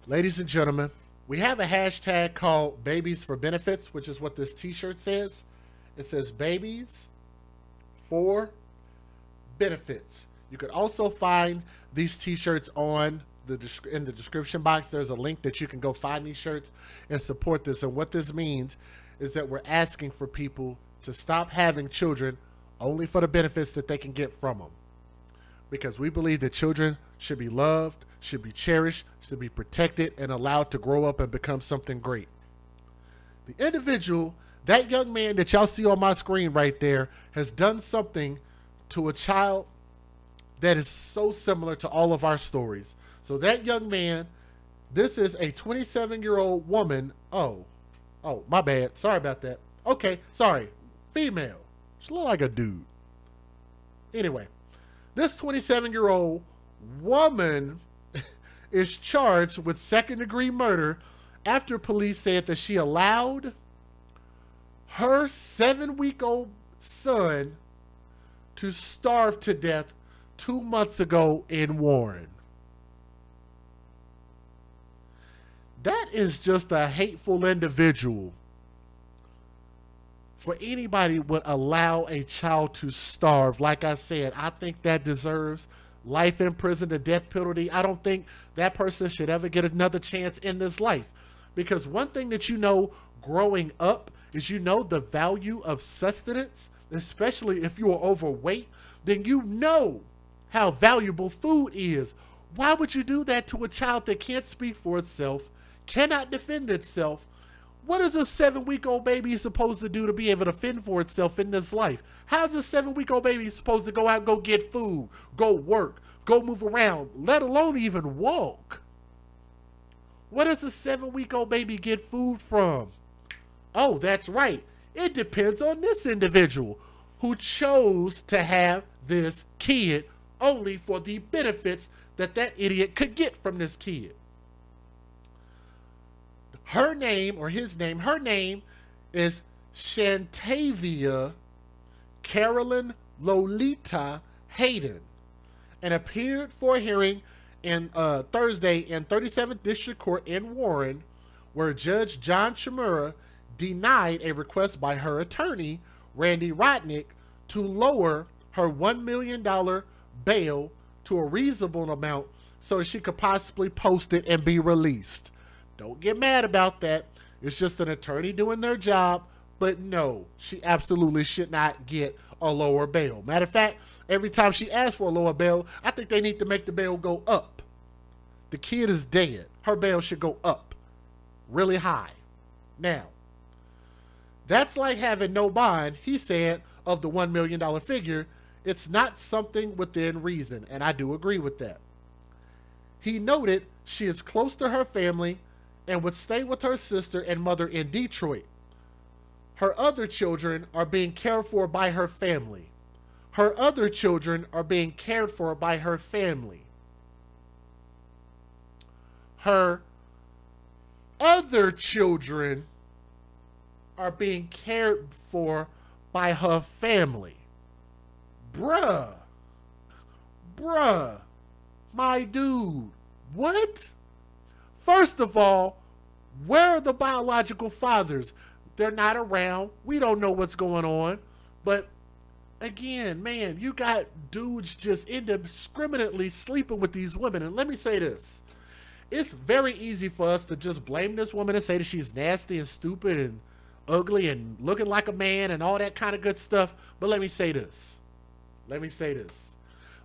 Ladies and gentlemen, we have a hashtag called Babies for Benefits, which is what this t-shirt says. It says Babies for Benefits. You could also find these t-shirts on in the description box. There's a link that you can go find these shirts and support this. And what this means is that we're asking for people to stop having children only for the benefits that they can get from them. Because we believe that children should be loved, should be cherished, should be protected, and allowed to grow up and become something great. The individual, that young man that y'all see on my screen right there, has done something to a child that is so similar to all of our stories. So that young man, this is a 27-year-old woman. Oh, my bad. Sorry about that. Okay, sorry. Female. She look like a dude. Anyway, this 27-year-old woman is charged with second-degree murder after police said that she allowed her 7-week-old son to starve to death 2 months ago in Warren. That is just a hateful individual. For anybody would allow a child to starve, like I said, I think that deserves life in prison, the death penalty. I don't think that person should ever get another chance in this life. Because one thing that you know growing up is you know the value of sustenance, especially if you are overweight, then you know how valuable food is. Why would you do that to a child that can't speak for itself, cannot defend itself? What is a 7-week-old baby supposed to do to be able to fend for itself in this life? How's a 7-week-old baby supposed to go out and go get food, go work, go move around, let alone even walk? Where does a 7-week-old baby get food from? Oh, that's right. It depends on this individual who chose to have this kid only for the benefits that that idiot could get from this kid. Her name, or his name, her name is Shantavia Carolyn-Lolita Hayden, and appeared for a hearing in Thursday in 37th District Court in Warren, where Judge John Chimura denied a request by her attorney, Randy Rodnick, to lower her $1 million bail to a reasonable amount so she could possibly post it and be released. Don't get mad about that. It's just an attorney doing their job. But no, she absolutely should not get a lower bail. Matter of fact, every time she asks for a lower bail, I think they need to make the bail go up. The kid is dead. Her bail should go up really high. Now, that's like having no bond, he said, of the $1 million figure. It's not something within reason, and I do agree with that. He noted she is close to her family and would stay with her sister and mother in Detroit. Her other children are being cared for by her family. Her other children are being cared for by her family. Her other children are being cared for by her family. Bruh, my dude, what? First of all, where are the biological fathers? They're not around. We don't know what's going on. But again, man, you got dudes just indiscriminately sleeping with these women. And let me say this. It's very easy for us to just blame this woman and say that she's nasty and stupid and ugly and looking like a man and all that kind of good stuff. But let me say this.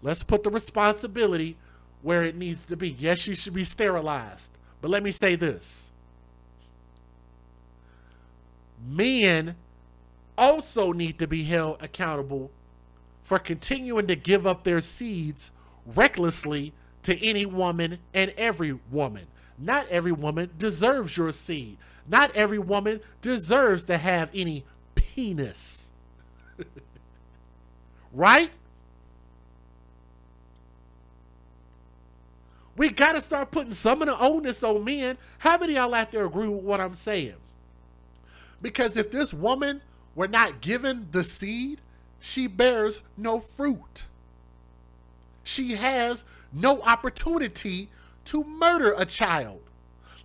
Let's put the responsibility where it needs to be. Yes, she should be sterilized. But let me say this. Men also need to be held accountable for continuing to give up their seeds recklessly to any woman and every woman. Not every woman deserves your seed. Not every woman deserves to have any penis. Right? We got to start putting some of the onus on men. How many of y'all out there agree with what I'm saying? Because if this woman were not given the seed, she bears no fruit. She has no opportunity to murder a child.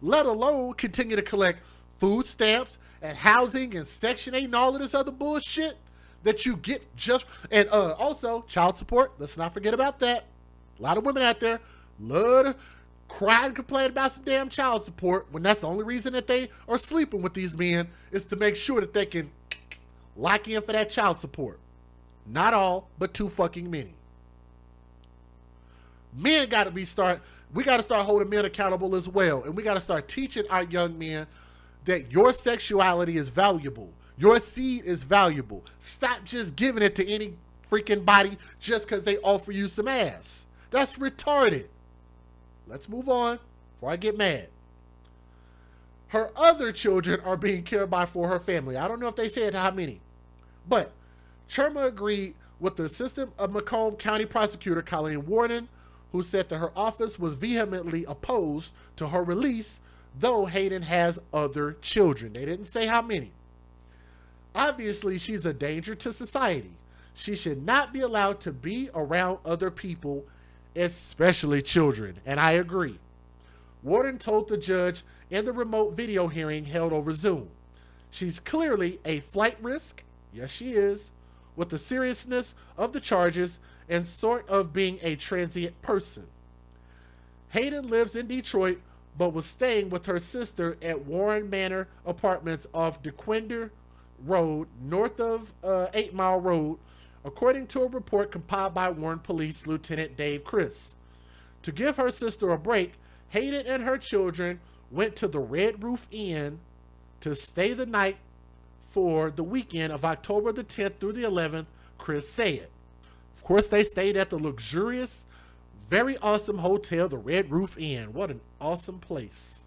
let alone continue to collect food stamps and housing and Section 8 and all of this other bullshit that you get just, and also child support. Let's not forget about that. A lot of women out there love to cry and complain about some damn child support when that's the only reason that they are sleeping with these men, is to make sure that they can lock in for that child support. Not all, but too fucking many. Men got to we got to start holding men accountable as well. And we got to start teaching our young men that your sexuality is valuable. Your seed is valuable. Stop just giving it to any freaking body just because they offer you some ass. That's retarded. Let's move on before I get mad. Her other children are being cared by for her family. I don't know if they said how many, but Chirma agreed with the assistant of Macomb County prosecutor, Colleen Warden, who said that her office was vehemently opposed to her release, though Hayden has other children. They didn't say how many. Obviously, she's a danger to society. She should not be allowed to be around other people, especially children, and I agree. Warden told the judge in the remote video hearing held over Zoom. She's clearly a flight risk, yes she is, with the seriousness of the charges and sort of being a transient person. Hayden lives in Detroit, but was staying with her sister at Warren Manor Apartments off DeQuinder Road, north of 8 Mile Road, according to a report compiled by Warren Police Lieutenant Dave Chris. To give her sister a break, Hayden and her children went to the Red Roof Inn to stay the night for the weekend of October the 10th through the 11th, Chris said. Of course, they stayed at the luxurious, very awesome hotel, the Red Roof Inn. What an awesome place.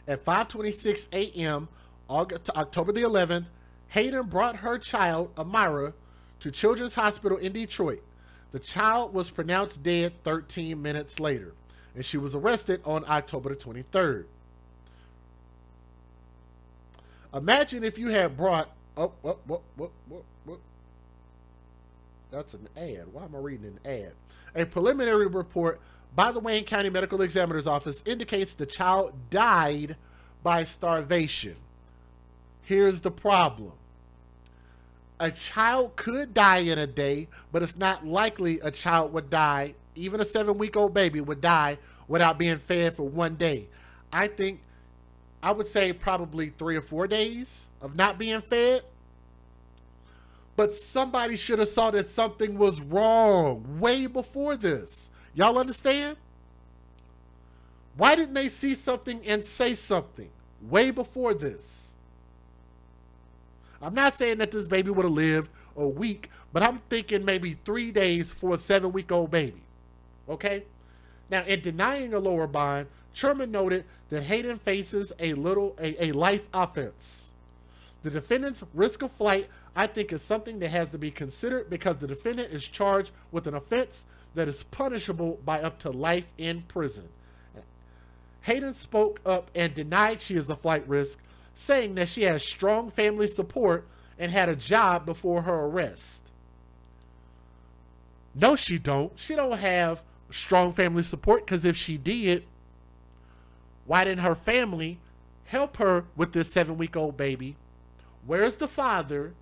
At 5:26 a.m., October the 11th, Hayden brought her child, Amira, to Children's Hospital in Detroit. The child was pronounced dead 13 minutes later, and she was arrested on October the 23rd. Imagine if you had brought, that's an ad. Why am I reading an ad? A preliminary report by the Wayne County Medical Examiner's Office indicates the child died by starvation. Here's the problem. A child could die in a day, but it's not likely a child would die, even a 7-week-old baby would die without being fed for 1 day. I would say probably 3 or 4 days of not being fed. But somebody should have saw that something was wrong way before this. Y'all understand? Why didn't they see something and say something way before this? I'm not saying that this baby would have lived a week, but I'm thinking maybe 3 days for a 7-week-old baby. Okay? Now, in denying a lower bond, Sherman noted that Hayden faces a life offense. The defendant's risk of flight, I think, is something that has to be considered because the defendant is charged with an offense that is punishable by up to life in prison. Hayden spoke up and denied she is a flight risk, saying that she has strong family support and had a job before her arrest. No, she don't. She don't have strong family support, because if she did, why didn't her family help her with this 7-week-old baby? Where's the father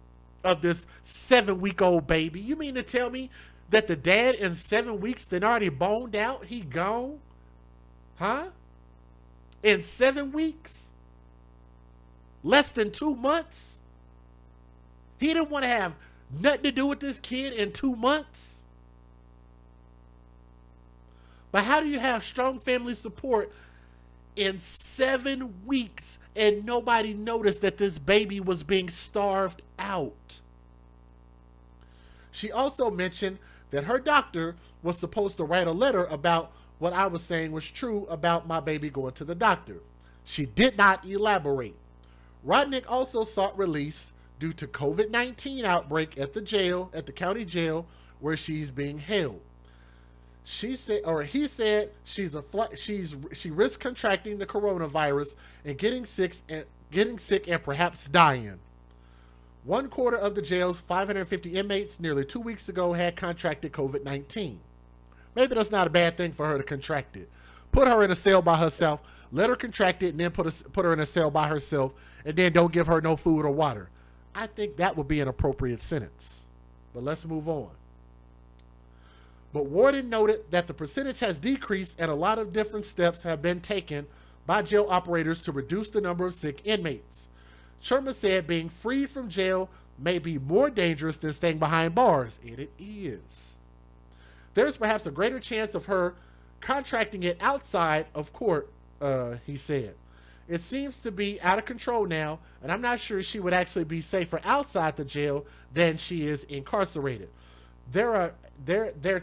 of this 7-week-old baby? You mean to tell me that the dad in 7 weeks then already boned out? He gone? Huh? In 7 weeks? Less than 2 months? He didn't want to have nothing to do with this kid in 2 months? But how do you have strong family support in 7 weeks and nobody noticed that this baby was being starved out? She also mentioned that her doctor was supposed to write a letter about what I was saying was true about my baby going to the doctor. She did not elaborate. Rodnick also sought release due to COVID-19 outbreak at the jail, at the county jail where she's being held. She said, or he said, she risks contracting the coronavirus and getting sick and perhaps dying. 1/4 of the jail's 550 inmates nearly 2 weeks ago had contracted COVID-19. Maybe that's not a bad thing for her to contract it. put her in a cell by herself, let her contract it, and then put her in a cell by herself, and then don't give her no food or water. I think that would be an appropriate sentence. But let's move on. But Warden noted that the percentage has decreased and a lot of different steps have been taken by jail operators to reduce the number of sick inmates. Sherman said being freed from jail may be more dangerous than staying behind bars, and it is. There's perhaps a greater chance of her contracting it outside of court, he said. It seems to be out of control now, and I'm not sure she would actually be safer outside the jail than she is incarcerated. They're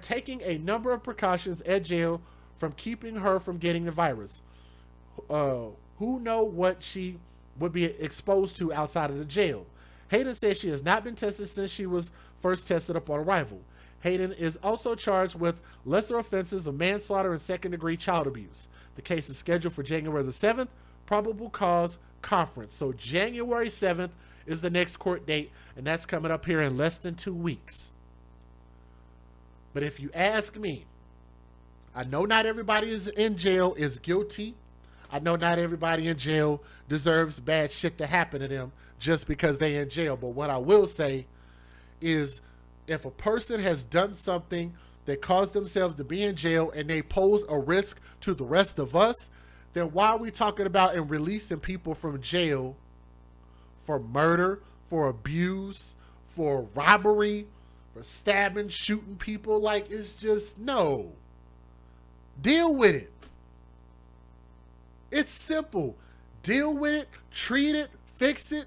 taking a number of precautions at jail from keeping her from getting the virus. Who know what she would be exposed to outside of the jail? Hayden says she has not been tested since she was first tested upon arrival. Hayden is also charged with lesser offenses of manslaughter and second-degree child abuse. The case is scheduled for January the 7th, probable cause conference. So January 7th is the next court date, and that's coming up here in less than 2 weeks. But if you ask me, I know not everybody is in jail is guilty. I know not everybody in jail deserves bad shit to happen to them just because they in jail. But what I will say is if a person has done something that caused themselves to be in jail and they pose a risk to the rest of us, then why are we talking about and releasing people from jail for murder, for abuse, for robbery, for stabbing, shooting people? Like, it's just, no. Deal with it. It's simple. Deal with it, treat it, fix it,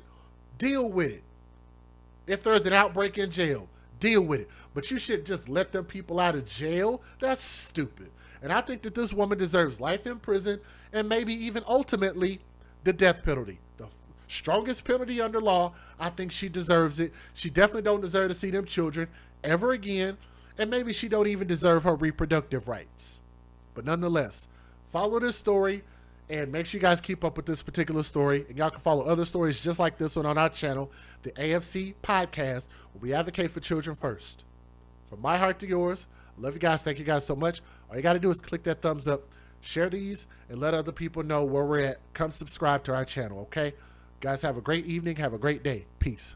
deal with it. If there's an outbreak in jail, deal with it. But you should just let them people out of jail. That's stupid. And I think that this woman deserves life in prison and maybe even ultimately the death penalty. The strongest penalty under law. I think she deserves it. She definitely don't deserve to see them children ever again. And maybe she don't even deserve her reproductive rights. But nonetheless, follow this story and make sure you guys keep up with this particular story. And y'all can follow other stories just like this one on our channel, the AFC Podcast, where we advocate for children first. From my heart to yours, I love you guys. Thank you guys so much. All you got to do is click that thumbs up, share these, and let other people know where we're at. Come subscribe to our channel, okay? Guys, have a great evening. Have a great day. Peace.